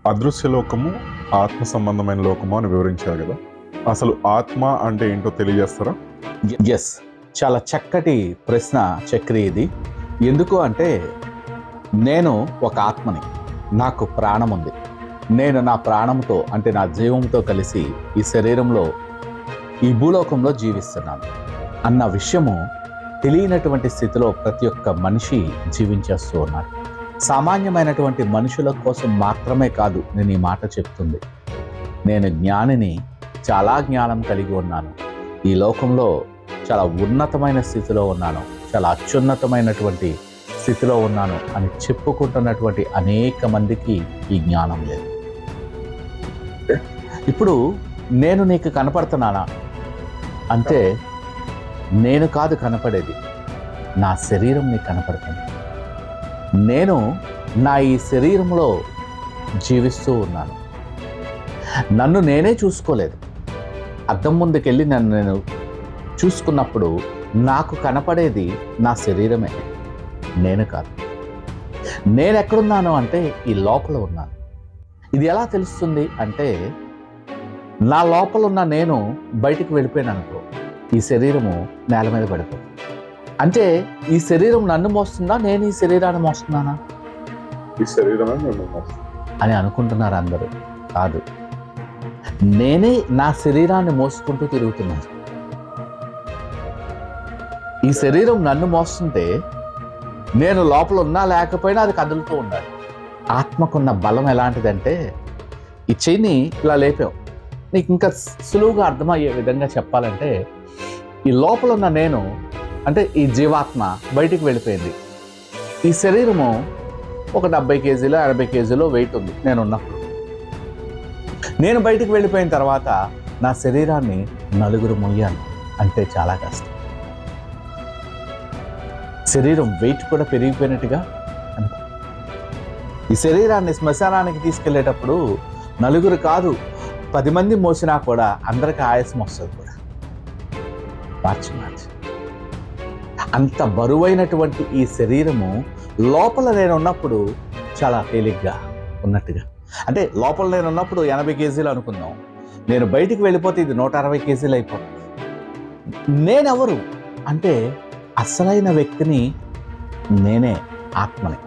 అదృశ్య లోకము, ఆత్మ సంబంధమైన లోకము అని వివరించారు కదా. అసలు ఆత్మ అంటే ఏంటో తెలియజేస్తారా? ఎస్, చాలా చక్కటి ప్రశ్న చక్రి ఇది. ఎందుకు అంటే నేను ఒక ఆత్మని, నాకు ప్రాణం ఉంది. నేను నా ప్రాణంతో అంటే నా జీవంతో కలిసి ఈ శరీరంలో ఈ భూలోకంలో జీవిస్తున్నాను అన్న విషయము తెలియనటువంటి స్థితిలో ప్రతి ఒక్క మనిషి జీవించేస్తూ ఉన్నారు. సామాన్యమైనటువంటి మనుషుల కోసం మాత్రమే కాదు నేను ఈ మాట చెప్తుంది. నేను జ్ఞానిని, చాలా జ్ఞానం కలిగి ఉన్నాను, ఈ లోకంలో చాలా ఉన్నతమైన స్థితిలో ఉన్నాను, చాలా అత్యున్నతమైనటువంటి స్థితిలో ఉన్నాను అని చెప్పుకుంటున్నటువంటి అనేక మందికి ఈ జ్ఞానం లేదు. ఇప్పుడు నేను నీకు కనపడుతున్నానా అంటే నేను కాదు కనపడేది, నా శరీరం నీకు కనపడుతుంది. నేను నా ఈ శరీరంలో జీవిస్తూ ఉన్నాను. నన్ను నేనే చూసుకోలేదు. అద్దం ముందుకెళ్ళి నన్ను నేను చూసుకున్నప్పుడు నాకు కనపడేది నా శరీరమే, నేను కాదు. నేను ఎక్కడున్నాను అంటే ఈ లోపల ఉన్నాను. ఇది ఎలా తెలుస్తుంది అంటే నా లోపల ఉన్న నేను బయటికి వెళ్ళిపోయాను అనుకో, ఈ శరీరము నేల మీద పడిపోతుంది. అంటే ఈ శరీరం నన్ను మోస్తుందా, నేను ఈ శరీరాన్ని మోస్తున్నానా? ఈ శరీరమే అని అనుకుంటున్నారు అందరూ. కాదు, నేనే నా శరీరాన్ని మోసుకుంటూ తిరుగుతున్నాను. ఈ శరీరం నన్ను మోస్తుంటే నేను లోపల ఉన్నా లేకపోయినా అది కదులుతూ ఉండాలి. ఆత్మకున్న బలం ఎలాంటిదంటే ఈ చెయ్యిని ఇలా లేపావు, నీకు ఇంకా సులువుగా అర్థమయ్యే విధంగా చెప్పాలంటే ఈ లోపల ఉన్న నేను అంటే ఈ జీవాత్మ బయటికి వెళ్ళిపోయింది. ఈ శరీరము ఒక 70 కేజీలో 80 కేజీలో వెయిట్ ఉంది నేను ఉన్నప్పుడు. నేను బయటికి వెళ్ళిపోయిన తర్వాత నా శరీరాన్ని నలుగురు మొయ్యాలి అంటే చాలా కష్టం. శరీరం వెయిట్ కూడా పెరిగిపోయినట్టుగా అనుకో. ఈ శరీరాన్ని శ్మశానానికి తీసుకెళ్లేటప్పుడు నలుగురు కాదు 10 మంది మోసినా కూడా అందరికి ఆయాసం వస్తుంది కూడా. మార్చి అంత బరువైనటువంటి ఈ శరీరము లోపల నేను ఉన్నప్పుడు చాలా తేలిగ్గా ఉన్నట్టుగా. అంటే లోపల నేను ఉన్నప్పుడు 80 కేజీలు అనుకుందాం, నేను బయటికి వెళ్ళిపోతే ఇది 160 కేజీలు అయిపోతుంది. నేనెవరు అంటే అసలైన వ్యక్తిని నేనే, ఆత్మని.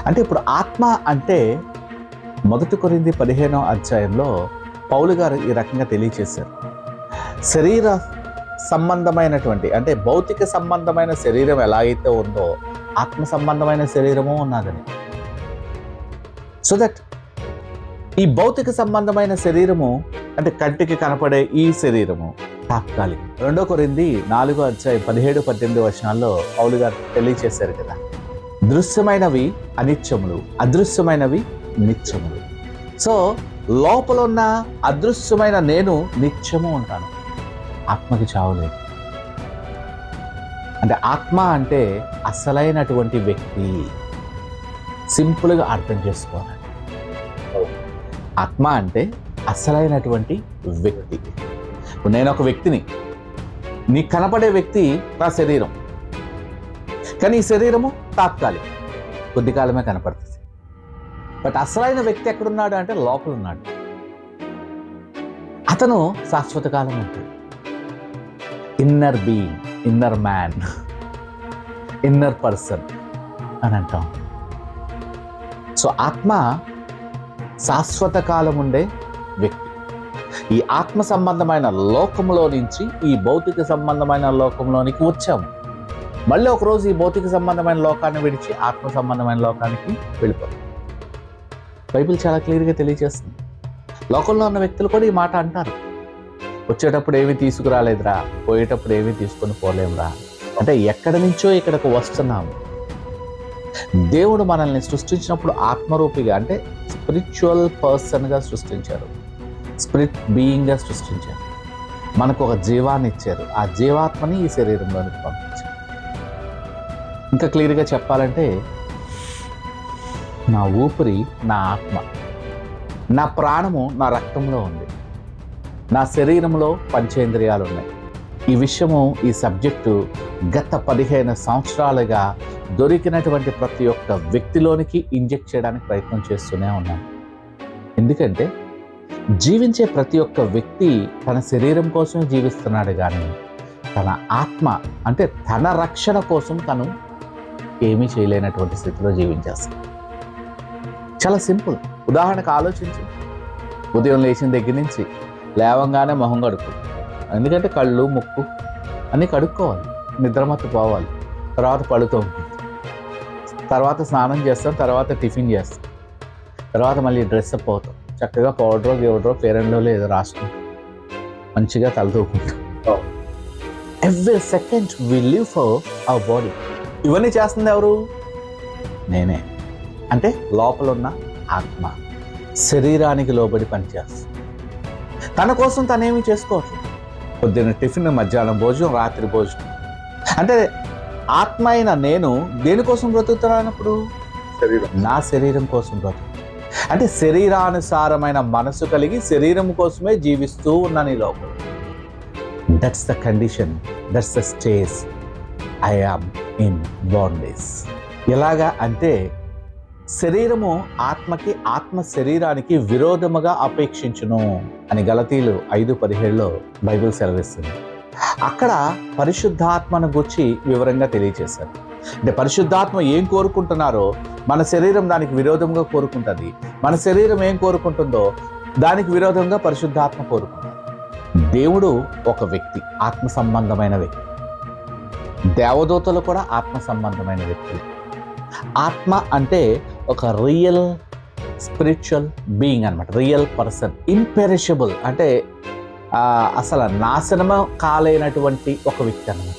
అంటే ఇప్పుడు ఆత్మ అంటే 1 కొరింథీ 15వ అధ్యాయంలో పౌలు గారు ఈ రకంగా తెలియచేశారు. శరీర సంబంధమైనటువంటి అంటే భౌతిక సంబంధమైన శరీరం ఎలా అయితే ఉందో ఆత్మ సంబంధమైన శరీరము ఉన్నదని. సో దట్ ఈ భౌతిక సంబంధమైన శరీరము అంటే కంటికి కనపడే ఈ శరీరము తాత్కాలిక. 2 కొరింథీ 4వ అధ్యాయం 17-18 వచనాల్లో పౌలు గారు తెలియచేశారు కదా, దృశ్యమైనవి అనిత్యములు, అదృశ్యమైనవి నిత్యములు. సో లోపల ఉన్న అదృశ్యమైన నేను నిత్యము ఉంటాను, ఆత్మకి చావులేదు. అంటే ఆత్మ అంటే అసలైనటువంటి వ్యక్తి. సింపుల్గా అర్థం చేసుకోవాలి. ఆత్మ అంటే అసలైనటువంటి వ్యక్తి. ఇప్పుడు నేను ఒక వ్యక్తిని, నీకు కనపడే వ్యక్తి నా శరీరం, కానీ ఈ శరీరము తాత్కాలిక, కొద్ది కాలమే కనపడుతుంది. బట్ అసలైన వ్యక్తి ఎక్కడున్నాడు అంటే లోపల ఉన్నాడు. అతను శాశ్వత కాలం ఉంటాడు. Inner being, inner man, inner person అని అంటాం. సో ఆత్మ శాశ్వత కాలం ఉండే వ్యక్తి. ఈ ఆత్మ సంబంధమైన లోకంలో నుంచి ఈ భౌతిక సంబంధమైన లోకంలోనికి వచ్చాము. మళ్ళీ ఒకరోజు ఈ భౌతిక సంబంధమైన లోకాన్ని విడిచి ఆత్మ సంబంధమైన లోకానికి వెళ్ళిపోతాం. బైబిల్ చాలా క్లియర్గా తెలియజేస్తుంది. లోకంలో ఉన్న వ్యక్తులు కూడా ఈ మాట అంటారు, వచ్చేటప్పుడు ఏమీ తీసుకురాలేదురా, పోయేటప్పుడు ఏమీ తీసుకొని పోలేమురా. అంటే ఎక్కడి నుంచో ఇక్కడికి వస్తున్నాము. దేవుడు మనల్ని సృష్టించినప్పుడు ఆత్మరూపిగా అంటే స్పిరిచువల్ పర్సన్గా సృష్టించారు, స్పిరిట్ బీయింగ్గా సృష్టించారు. మనకు ఒక జీవాన్ని ఇచ్చారు, ఆ జీవాత్మని ఈ శరీరంలోనికి పంపించారు. ఇంకా క్లియర్గా చెప్పాలంటే నా ఊపిరి నా ఆత్మ, నా ప్రాణము నా రక్తంలో ఉంది, నా శరీరంలో పంచేంద్రియాలు ఉన్నాయి. ఈ విషయము, ఈ సబ్జెక్టు గత 15 సంవత్సరాలుగా దొరికినటువంటి ప్రతి ఒక్క వ్యక్తిలోనికి ఇంజెక్ట్ చేయడానికి ప్రయత్నం చేస్తూనే ఉన్నాను. ఎందుకంటే జీవించే ప్రతి ఒక్క వ్యక్తి తన శరీరం కోసం జీవిస్తున్నాడు, కానీ తన ఆత్మ అంటే తన రక్షణ కోసం తను ఏమీ చేయలేనటువంటి స్థితిలో జీవించేస్తాడు. చాలా సింపుల్. ఉదాహరణకు ఆలోచించు. ఉదయం లేచిన దగ్గర నుంచి లేవంగానే మొహం కడుక్కో. ఎందుకంటే కళ్ళు, ముక్కు అన్నీ కడుక్కోవాలి. నిద్రమత్తు పోవాలి. తర్వాత పళ్ళుతో తర్వాత స్నానం చేస్తాం, తర్వాత టిఫిన్ చేస్తాం, తర్వాత మళ్ళీ డ్రెస్అప్ అవుతాం. చక్కగా పౌడరో గివడరో ఫెయిర్ అండ్ లవ్లీ ఏదో రాసుకుంటాం, మంచిగా తలతూకుంటాం. Every second we live for our body. ఇవన్నీ చేస్తుంది ఎవరు? నేనే. అంటే లోపల ఉన్న ఆత్మ శరీరానికి లోబడి పనిచేస్తుంది. తన కోసం తనేమి చేసుకోవచ్చు. పొద్దున్న టిఫిన్, మధ్యాహ్నం భోజనం, రాత్రి భోజనం. అంటే ఆత్మ అయిన నేను దేనికోసం బ్రతుకుతున్నానప్పుడు? నా శరీరం కోసం బ్రతుకు. అంటే శరీరానుసారమైన మనసు కలిగి శరీరం కోసమే జీవిస్తూ ఉన్నాను ఈ లోపల. That's the condition, that's the stage I am in bondage. ఎలాగా అంటే శరీరము ఆత్మకి, ఆత్మ శరీరానికి విరోధముగా అపేక్షించును అని గలతీలు 5:17 బైబిల్ సెలవిస్తుంది. అక్కడ పరిశుద్ధాత్మను గురించి వివరంగా తెలియజేశారు. అంటే పరిశుద్ధాత్మ ఏం కోరుకుంటున్నారో మన శరీరం దానికి విరోధంగా కోరుకుంటుంది. మన శరీరం ఏం కోరుకుంటుందో దానికి విరోధంగా పరిశుద్ధాత్మ కోరుకుంటుంది. దేవుడు ఒక వ్యక్తి, ఆత్మ సంబంధమైన వ్యక్తి. దేవదూతలు కూడా ఆత్మ సంబంధమైన వ్యక్తులు. ఆత్మ అంటే ఒక రియల్ స్పిరిచువల్ బీయింగ్ అన్నమాట, రియల్ పర్సన్. ఇంపెరిషబుల్ అంటే అసలు నాశనము కాలేనటువంటి ఒక వ్యక్తి అన్నమాట.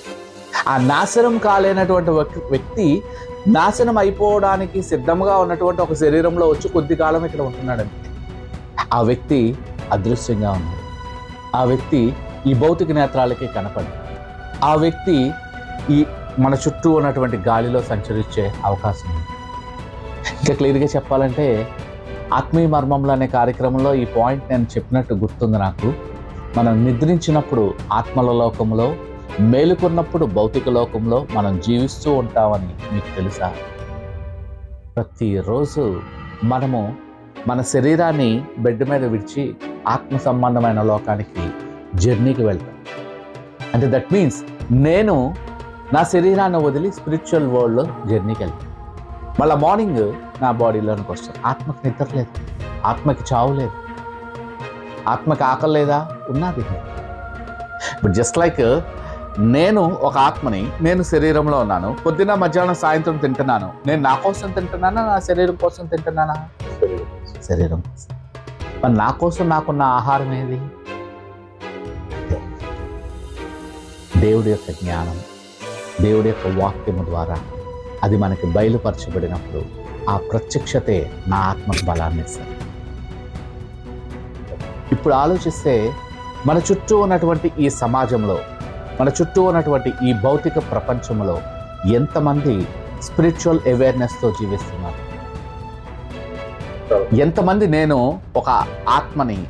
ఆ నాశనం కాలేనటువంటి వ్యక్తి నాశనం అయిపోవడానికి సిద్ధంగా ఉన్నటువంటి ఒక శరీరంలో వచ్చి కొద్ది కాలం ఇక్కడ ఉంటున్నాడంటే ఆ వ్యక్తి అదృశ్యంగా ఉన్నాడు. ఆ వ్యక్తి ఈ భౌతిక నేత్రాలకి కనపడి, ఆ వ్యక్తి ఈ మన చుట్టూ ఉన్నటువంటి గాలిలో సంచరించే అవకాశం ఉంది. ఇంకా క్లియర్గా చెప్పాలంటే ఆత్మీయ మర్మంలో అనే కార్యక్రమంలో ఈ పాయింట్ నేను చెప్పినట్టు గుర్తుంది నాకు. మనం నిద్రించినప్పుడు ఆత్మల లోకంలో, మేలుకున్నప్పుడు భౌతిక లోకంలో మనం జీవిస్తూ ఉంటామని మీకు తెలుసా? ప్రతిరోజు మనము మన శరీరాన్ని బెడ్ మీద విడిచి ఆత్మ సంబంధమైన లోకానికి జర్నీకి వెళ్తాం. అంటే దట్ మీన్స్ నేను నా శరీరాన్ని వదిలి స్పిరిచువల్ వరల్డ్లో జర్నీకి వెళ్తాను. మళ్ళీ మార్నింగ్ నా బాడీలోనికి వస్తాను. ఆత్మకి నిద్ర లేదు, ఆత్మకి చావు లేదు, ఆత్మకి ఆకలి లేదా? ఉన్నది. బట్ జస్ట్ లైక్ నేను ఒక ఆత్మని, నేను శరీరంలో ఉన్నాను. పొద్దున్న, మధ్యాహ్నం, సాయంత్రం తింటున్నాను. నేను నా కోసం తింటున్నానా, నా శరీరం కోసం తింటున్నానా? శరీరం కోసం. మరి నా కోసం నాకున్న ఆహారం ఏది? దేవుడి యొక్క జ్ఞానం, దేవుడి యొక్క వాక్యము ద్వారా అది మనకి బయలుపరచబడినప్పుడు ఆ ప్రత్యక్షతే నా ఆత్మకు బలాన్ని ఇస్తుంది. ఇప్పుడు ఆలోచిస్తే మన చుట్టూ ఉన్నటువంటి ఈ సమాజంలో, మన చుట్టూ ఉన్నటువంటి ఈ భౌతిక ప్రపంచంలో ఎంతమంది స్పిరిచువల్ అవేర్నెస్తో జీవిస్తున్నారు? ఎంతమంది నేను ఒక ఆత్మని,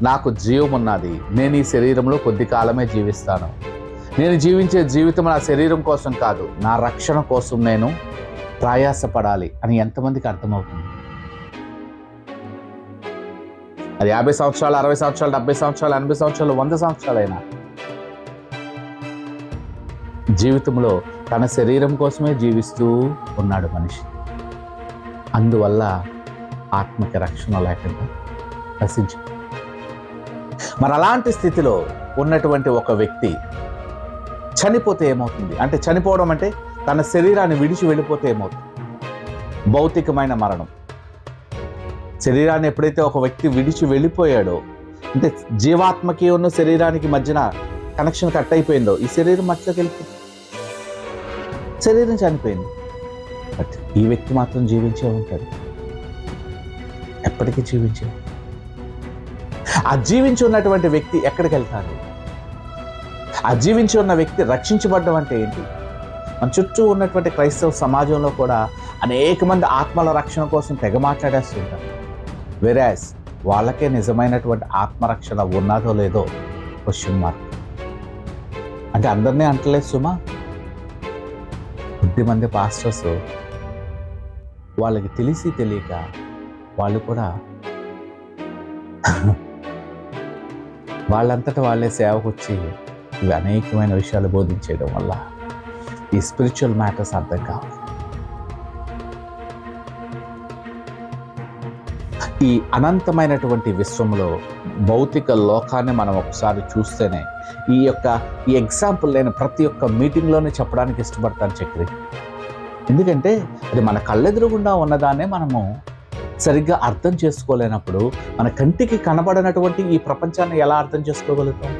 నాకు జీవం ఉన్నది, నేను ఈ శరీరంలో కొద్ది కాలమే జీవిస్తాను, నేను జీవించే జీవితం నా శరీరం కోసం కాదు, నా రక్షణ కోసం నేను ప్రయాసపడాలి అని ఎంతమందికి అర్థమవుతుంది? అది 50 సంవత్సరాలు, 60 సంవత్సరాలు, 70 సంవత్సరాలు, 80 సంవత్సరాలు, 100 సంవత్సరాలైనా జీవితంలో తన శరీరం కోసమే జీవిస్తూ ఉన్నాడు మనిషి. అందువల్ల ఆత్మకి రక్షణ లేకుండా నశించు. మరి అలాంటి స్థితిలో ఉన్నటువంటి ఒక వ్యక్తి చనిపోతే ఏమవుతుంది? అంటే చనిపోవడం అంటే తన శరీరాన్ని విడిచి వెళ్ళిపోతే ఏమవుతుంది? భౌతికమైన మరణం. శరీరాన్ని ఎప్పుడైతే ఒక వ్యక్తి విడిచి వెళ్ళిపోయాడో, అంటే జీవాత్మకి ఉన్న శరీరానికి మధ్యన కనెక్షన్ కట్ అయిపోయిందో, ఈ శరీరం మధ్యలోకి వెళ్ళిపోయింది, శరీరం చనిపోయింది. బట్ ఈ వ్యక్తి మాత్రం జీవించే ఉంటాడు, ఎప్పటికీ జీవించే. ఆ జీవించి ఉన్నటువంటి వ్యక్తి ఎక్కడికి వెళ్తాడు? ఆ జీవించి ఉన్న వ్యక్తి రక్షించబడ్డం అంటే ఏంటి? మన చుట్టూ ఉన్నటువంటి క్రైస్తవ సమాజంలో కూడా అనేక మంది ఆత్మల రక్షణ కోసం తెగ మాట్లాడేస్తుంటారు. వెరాస్ వాళ్ళకే నిజమైనటువంటి ఆత్మరక్షణ ఉన్నదో లేదో క్వశ్చన్ మార్క్. అంటే అందరినీ అంటలేదు సుమా, కొద్దిమంది పాస్టర్స్ వాళ్ళకి తెలిసి తెలియక వాళ్ళు కూడా వాళ్ళంతటా వాళ్ళే సేవకు వచ్చి ఇవి అనేకమైన విషయాలు బోధించేయడం వల్ల ఈ స్పిరిచువల్ మ్యాటర్స్ అర్థం కావు. ఈ అనంతమైనటువంటి విశ్వంలో భౌతిక లోకాన్ని మనం ఒకసారి చూస్తేనే ఈ ఎగ్జాంపుల్ నేను ప్రతి ఒక్క మీటింగ్లోనే చెప్పడానికి ఇష్టపడతాను చక్రి. ఎందుకంటే అది మన కళ్ళెదురుగుండా ఉన్నదాన్నే మనము సరిగ్గా అర్థం చేసుకోలేనప్పుడు మన కంటికి కనబడినటువంటి ఈ ప్రపంచాన్ని ఎలా అర్థం చేసుకోగలుగుతాం?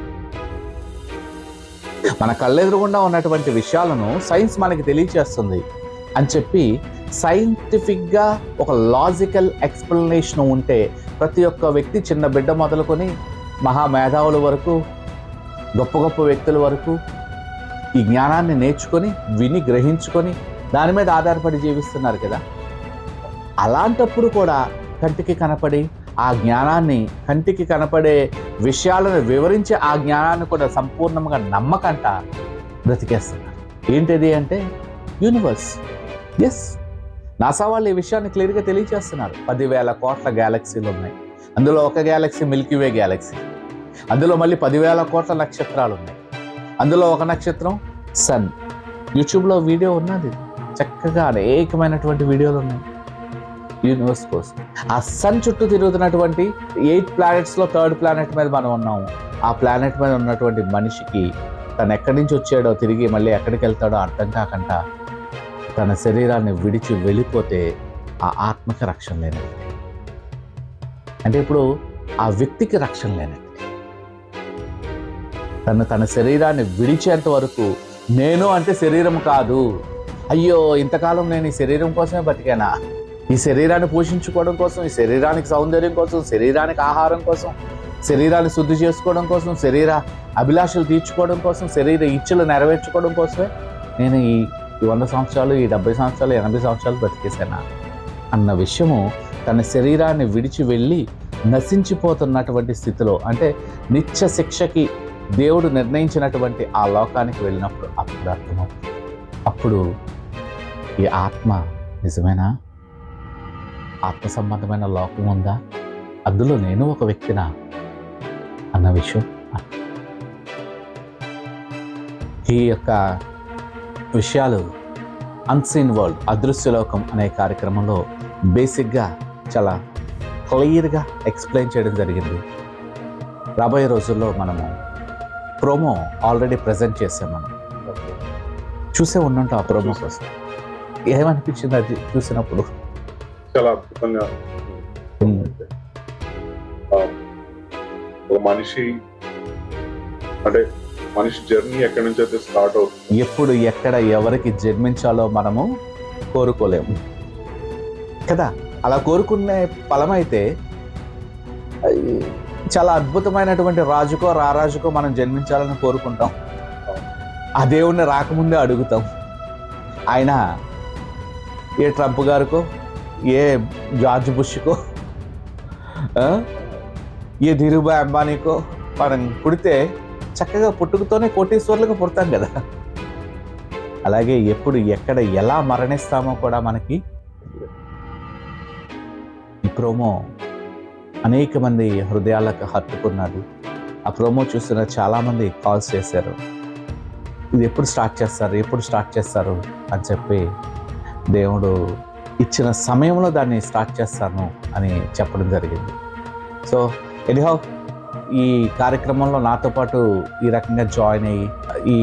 మన కళ్ళెదురుగుండా ఉన్నటువంటి విషయాలను సైన్స్ మనకి తెలియచేస్తుంది అని చెప్పి సైంటిఫిక్గా ఒక లాజికల్ ఎక్స్ప్లెనేషన్ ఉంటే ప్రతి ఒక్క వ్యక్తి, చిన్న బిడ్డ మొదలుకొని మహామేధావుల వరకు, గొప్ప గొప్ప వ్యక్తుల వరకు ఈ జ్ఞానాన్ని నేర్చుకొని విని గ్రహించుకొని దాని మీద ఆధారపడి జీవిస్తున్నారు కదా. అలాంటప్పుడు కూడా కంటికి కనపడి ఆ జ్ఞానాన్ని, కంటికి కనపడే విషయాలను వివరించే ఆ జ్ఞానాన్ని కూడా సంపూర్ణంగా నమ్మకంట బ్రతికేస్తున్నారు. ఏంటిది అంటే యూనివర్స్. ఎస్, నాసా వాళ్ళు ఈ విషయాన్ని క్లియర్గా తెలియజేస్తున్నారు. 10,000 కోట్ల గ్యాలక్సీలు ఉన్నాయి. అందులో ఒక గ్యాలక్సీ మిల్కీవే గ్యాలక్సీ. అందులో మళ్ళీ 10,000 కోట్ల నక్షత్రాలు ఉన్నాయి. అందులో ఒక నక్షత్రం సన్. యూట్యూబ్లో వీడియో ఉన్నది, చక్కగా అనేకమైనటువంటి వీడియోలు ఉన్నాయి యూనివర్స్ కోసం. ఆ సన్ చుట్టూ తిరుగుతున్నటువంటి 8 ప్లానెట్స్లో 3rd ప్లానెట్ మీద మనం ఉన్నాము. ఆ ప్లానెట్ మీద ఉన్నటువంటి మనిషికి తను ఎక్కడి నుంచి వచ్చాడో, తిరిగి మళ్ళీ ఎక్కడికి వెళ్తాడో అర్థం కాకుండా తన శరీరాన్ని విడిచి వెళ్ళిపోతే ఆ ఆత్మకి రక్షణ లేనట్టు. అంటే ఇప్పుడు ఆ వ్యక్తికి రక్షణ లేనట్టు. తన శరీరాన్ని విడిచేంత వరకు నేను అంటే శరీరం కాదు, అయ్యో ఇంతకాలం నేను ఈ శరీరం కోసమే బతికానా, ఈ శరీరాన్ని పోషించుకోవడం కోసం, ఈ శరీరానికి సౌందర్యం కోసం, శరీరానికి ఆహారం కోసం, శరీరాన్ని శుద్ధి చేసుకోవడం కోసం, శరీర అభిలాషలు తీర్చుకోవడం కోసం, శరీర ఇచ్చలు నెరవేర్చుకోవడం కోసమే నేను ఈ 100 సంవత్సరాలు, ఈ 70 సంవత్సరాలు, 80 సంవత్సరాలు బ్రతికేశానా అన్న విషయము తన శరీరాన్ని విడిచి వెళ్ళి నశించిపోతున్నటువంటి స్థితిలో, అంటే నిత్య శిక్షకి దేవుడు నిర్ణయించినటువంటి ఆ లోకానికి వెళ్ళినప్పుడు అప్పుడు అర్థమవుతుంది. అప్పుడు ఈ ఆత్మ నిజమేనా? ఆత్మ సంబంధమైన లోకం ఉందా? అందులో నేను ఒక వ్యక్తినా అన్న విషయం. ఈ యొక్క విషయాలు అన్సీన్ వరల్డ్, అదృశ్యలోకం అనే కార్యక్రమంలో బేసిక్గా చాలా క్లియర్గా ఎక్స్ప్లెయిన్ చేయడం జరిగింది. రాబోయే రోజుల్లో మనము ప్రోమో ఆల్రెడీ ప్రజెంట్ చేసాం. మనం చూసే ఉన్నట్టు ఆ ప్రోమో కోసం ఏమనిపించింది అది చూసినప్పుడు? చాలా అద్భుతంగా. ఒక మనిషి అంటే మనిషి జర్నీ ఎక్కడి నుంచి అయితే స్టార్ట్ అవుతుంది, ఎప్పుడు ఎక్కడ ఎవరికి జన్మించాలో మనము కోరుకోలేము కదా. అలా కోరుకునే ఫలమైతే చాలా అద్భుతమైనటువంటి రాజుకో రారాజుకో మనం జన్మించాలని కోరుకుంటాం. ఆ దేవుణ్ణి రాకముందే అడుగుతాం. ఆయన ఏ ట్రంప్ గారికో, ఏ జార్జ్ బుష్కో, ఏ ధీరుభాయ్ అంబానీకో మనం పుడితే చక్కగా పుట్టుకతోనే కోటీశ్వర్లకు పుడతాం కదా. అలాగే ఎప్పుడు ఎక్కడ ఎలా మరణిస్తామో కూడా మనకి. ఈ ప్రోమో అనేక మంది హృదయాలకు హత్తుకున్నది. ఆ ప్రోమో చూసిన చాలామంది కాల్స్ చేశారు, ఇది ఎప్పుడు స్టార్ట్ చేస్తారు అని చెప్పి దేవుడు ఇచ్చిన సమయంలో దాన్ని స్టార్ట్ చేస్తాను అని చెప్పడం జరిగింది. సో ఎనీహౌ ఈ కార్యక్రమంలో నాతో పాటు ఈ రకంగా జాయిన్ అయ్యి, ఈ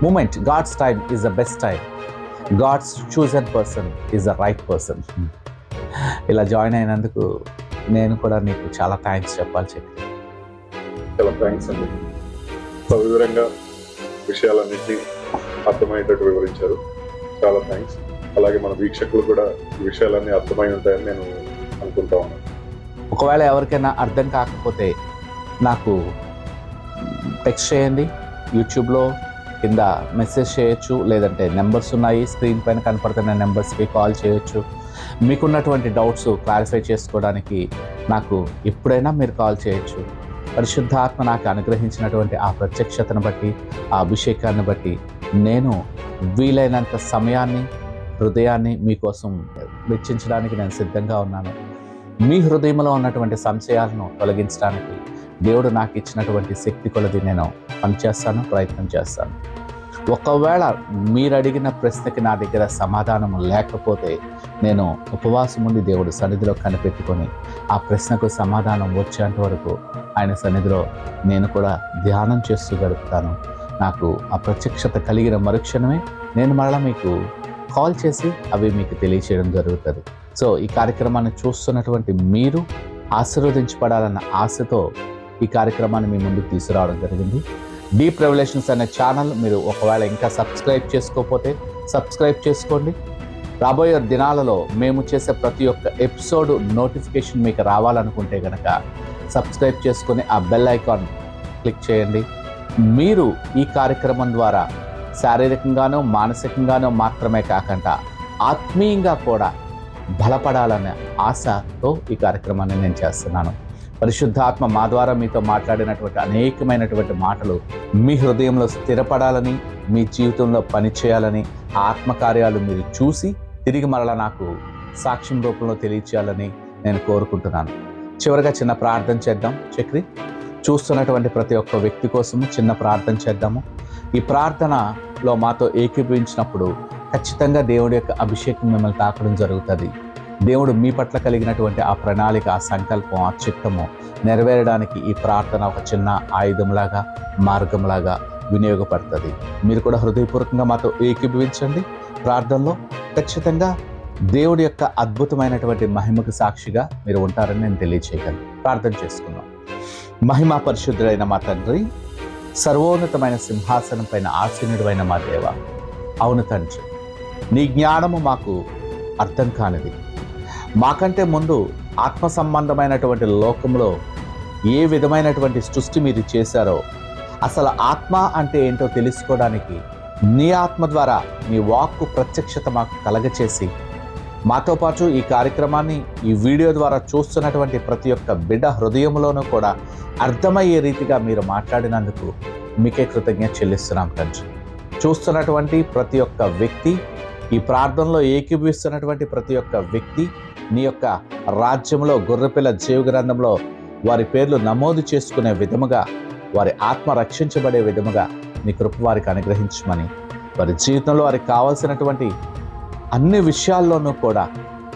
moment god's time is the best time, god's chosen person is the right person, ఇలా జాయిన్ అయినందుకు నేను కూడా నీకు చాలా థ్యాంక్స్ చెప్పాలి చెప్పి. చాలా థ్యాంక్స్ అండి. సవివరంగా విషయాలన్నింటినీ అర్థమయ్యేటట్టు వివరించారు. చాలా థ్యాంక్స్. అలాగే మన వీక్షకులు కూడా ఈ విషయాలన్నీ అర్థమై ఉంటాయని నేను అనుకుంటా ఉన్నాను. ఒకవేళ ఎవరికైనా అర్థం కాకపోతే నాకు టెక్స్ట్ చేయండి, యూట్యూబ్లో కింద మెసేజ్ చేయొచ్చు, లేదంటే నెంబర్స్ ఉన్నాయి స్క్రీన్ పైన కనపడుతున్న నెంబర్స్కి కాల్ చేయొచ్చు. మీకున్నటువంటి డౌట్స్ క్లారిఫై చేసుకోవడానికి నాకు ఎప్పుడైనా మీరు కాల్ చేయొచ్చు. పరిశుద్ధాత్మ నాకు అనుగ్రహించినటువంటి ఆ ప్రత్యక్షతను బట్టి, ఆ అభిషేకాన్ని బట్టి నేను వీలైనంత సమయాన్ని, హృదయాన్ని మీకోసం వెచ్చించడానికి నేను సిద్ధంగా ఉన్నాను. మీ హృదయంలో ఉన్నటువంటి సంశయాలను తొలగించడానికి దేవుడు నాకు ఇచ్చినటువంటి శక్తి కొలది నేను పనిచేస్తాను, ప్రయత్నం చేస్తాను. ఒకవేళ మీరు అడిగిన ప్రశ్నకి నా దగ్గర సమాధానం లేకపోతే నేను ఉపవాసం ఉండి దేవుడు సన్నిధిలో కనిపెట్టుకొని ఆ ప్రశ్నకు సమాధానం వచ్చేంత వరకు ఆయన సన్నిధిలో నేను కూడా ధ్యానం చేస్తూ గడుపుతాను. నాకు ఆ ప్రత్యక్షత కలిగిన మరుక్షణమే నేను మరలా మీకు కాల్ చేసి అవి మీకు తెలియచేయడం జరుగుతుంది. సో ఈ కార్యక్రమాన్ని చూస్తున్నటువంటి మీరు ఆశీర్వదించబడాలన్న ఆశతో ఈ కార్యక్రమాన్ని మీ ముందుకు తీసుకురావడం జరిగింది. డీప్ రెవల్యూషన్స్ అనే ఛానల్ మీరు ఒకవేళ ఇంకా సబ్స్క్రైబ్ చేసుకోకపోతే సబ్స్క్రైబ్ చేసుకోండి. రాబోయే దినాలలో మేము చేసే ప్రతి ఒక్క ఎపిసోడ్ నోటిఫికేషన్ మీకు రావాలనుకుంటే కనుక సబ్స్క్రైబ్ చేసుకొని ఆ బెల్ ఐకాన్ క్లిక్ చేయండి. మీరు ఈ కార్యక్రమం ద్వారా శారీరకంగానో మానసికంగానో మాత్రమే కాకుండా ఆత్మీయంగా కూడా బలపడాలనే ఆశతో ఈ కార్యక్రమాన్ని నేను చేస్తున్నాను. పరిశుద్ధాత్మ మా ద్వారా మీతో మాట్లాడినటువంటి అనేకమైనటువంటి మాటలు మీ హృదయంలో స్థిరపడాలని, మీ జీవితంలో పనిచేయాలని, ఆత్మకార్యాలు మీరు చూసి తిరిగి మరలా నాకు సాక్ష్యం రూపంలో తెలియచేయాలని నేను కోరుకుంటున్నాను. చివరిగా చిన్న ప్రార్థన చేద్దాం. చక్రి, చూస్తున్నటువంటి ప్రతి ఒక్క వ్యక్తి కోసము చిన్న ప్రార్థన చేద్దాము. ఈ ప్రార్థనలో మాతో ఏకీభవించినప్పుడు ఖచ్చితంగా దేవుడి యొక్క అభిషేకం మిమ్మల్ని తాకడం జరుగుతుంది. దేవుడు మీ పట్ల కలిగినటువంటి ఆ ప్రణాళిక, ఆ సంకల్పం, ఆ చిత్తము నెరవేరడానికి ఈ ప్రార్థన ఒక చిన్న ఆయుధంలాగా, మార్గంలాగా వినియోగపడుతుంది. మీరు కూడా హృదయపూర్వకంగా మాతో ఏకీభవించండి. ప్రార్థనలో ఖచ్చితంగా దేవుడి యొక్క అద్భుతమైనటువంటి మహిమకు సాక్షిగా మీరు ఉంటారని నేను తెలియచేయగలను. ప్రార్థన చేసుకుందాం. మహిమా పరిశుద్ధుడైన మా తండ్రి, సర్వోన్నతమైన సింహాసనం పైన ఆసీనుడైన మా దేవ, అవును తండ్రి, నీ జ్ఞానము మాకు అర్థం కానిది. మాకంటే ముందు ఆత్మ సంబంధమైనటువంటి లోకంలో ఏ విధమైనటువంటి సృష్టి మీరు చేశారో, అసలు ఆత్మ అంటే ఏంటో తెలుసుకోవడానికి నీ ఆత్మ ద్వారా నీ వాక్కు ప్రత్యక్షత మాకు కలగచేసి, మాతో పాటు ఈ కార్యక్రమాన్ని ఈ వీడియో ద్వారా చూస్తున్నటువంటి ప్రతి ఒక్క బిడ్డ హృదయంలోనూ కూడా అర్థమయ్యే రీతిగా మీరు మాట్లాడినందుకు మీకే కృతజ్ఞత చెల్లిస్తున్నాం తండ్రి. చూస్తున్నటువంటి ప్రతి ఒక్క వ్యక్తి, ఈ ప్రార్థనలో ఏకీభవిస్తున్నటువంటి ప్రతి ఒక్క వ్యక్తి నీ యొక్క రాజ్యంలో గొర్రెపిల్ల జీవ గ్రంథంలో వారి పేర్లు నమోదు చేసుకునే విధముగా, వారి ఆత్మ రక్షించబడే విధముగా నీ కృప వారికి అనుగ్రహించమని, వారి జీవితంలో వారికి కావాల్సినటువంటి అన్ని విషయాల్లోనూ కూడా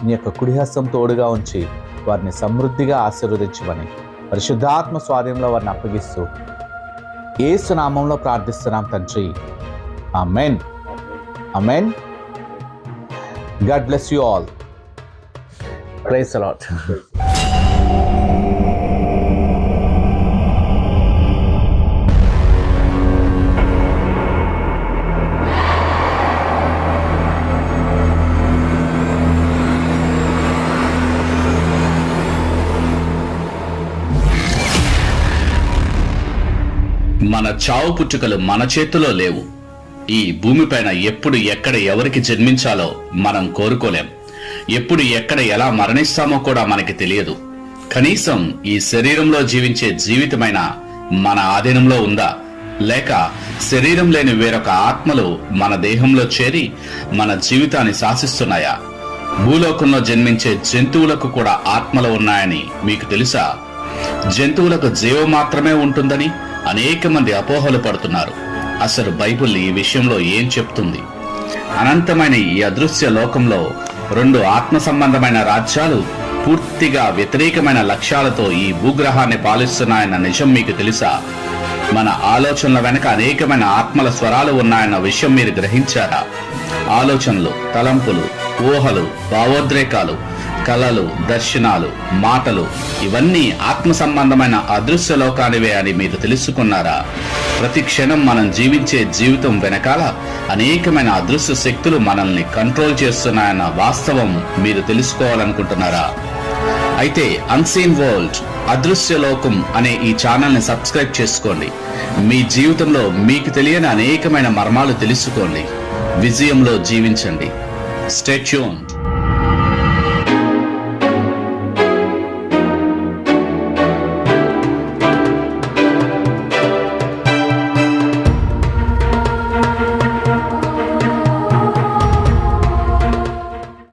నీ యొక్క కుడిహస్తం తోడుగా ఉంచి వారిని సమృద్ధిగా ఆశీర్వదించమని పరిశుద్ధాత్మ స్వాధీనంలో వారిని అప్పగిస్తూ యేసు నామంలో ప్రార్థిస్తున్నాం తండ్రి. ఆమేన్. ఆమేన్. God bless you all. Praise the Lord. మన చావు పుట్టుకలు మన చేతిలో లేవు. ఈ భూమిపైన ఎప్పుడు ఎక్కడ ఎవరికి జన్మించాలో మనం కోరుకోలేం. ఎప్పుడు ఎక్కడ ఎలా మరణిస్తామో కూడా మనకి తెలియదు. కనీసం ఈ శరీరంలో జీవించే జీవితమైన మన ఆధీనంలో ఉందా, లేక శరీరం లేని వేరొక ఆత్మలు మన దేహంలో చేరి మన జీవితాన్ని శాసిస్తున్నాయా? భూలోకంలో జన్మించే జంతువులకు కూడా ఆత్మలు ఉన్నాయని మీకు తెలుసా? జంతువులకు జీవం మాత్రమే ఉంటుందని అనేక మంది అపోహలు పడుతున్నారు. అసలు బైబిల్ ఈ విషయంలో ఏం చెప్తుంది? అనంతమైన ఈ అదృశ్య లోకంలో రెండు ఆత్మ సంబంధమైన రాజ్యాలు పూర్తిగా వ్యతిరేకమైన లక్ష్యాలతో ఈ భూగ్రహాన్ని పాలిస్తున్నాయన్న నిజం మీకు తెలుసా? మన ఆలోచనల వెనక అనేకమైన ఆత్మల స్వరాలు ఉన్నాయన్న విషయం మీరు గ్రహించారా? ఆలోచనలు, తలంపులు, ఊహలు, భావోద్రేకాలు, కలలు, దర్శనాలు, మాటలు ఇవన్నీ ఆత్మ సంబంధమైన అదృశ్య లోకానివే అని మీరు తెలుసుకున్నారా? ప్రతి క్షణం మనం జీవించే జీవితం వెనకాల అనేకమైన అదృశ్య శక్తులు మనల్ని కంట్రోల్ చేస్తున్నాయన్న వాస్తవం మీరు తెలుసుకోవాలనుకుంటున్నారా? అయితే అన్సీన్ వరల్డ్, అదృశ్య లోకం అనే ఈ ఛానల్ని సబ్స్క్రైబ్ చేసుకోండి. మీ జీవితంలో మీకు తెలియని అనేకమైన మర్మాలు తెలుసుకోండి. విజయంలో జీవించండి. Stay tune.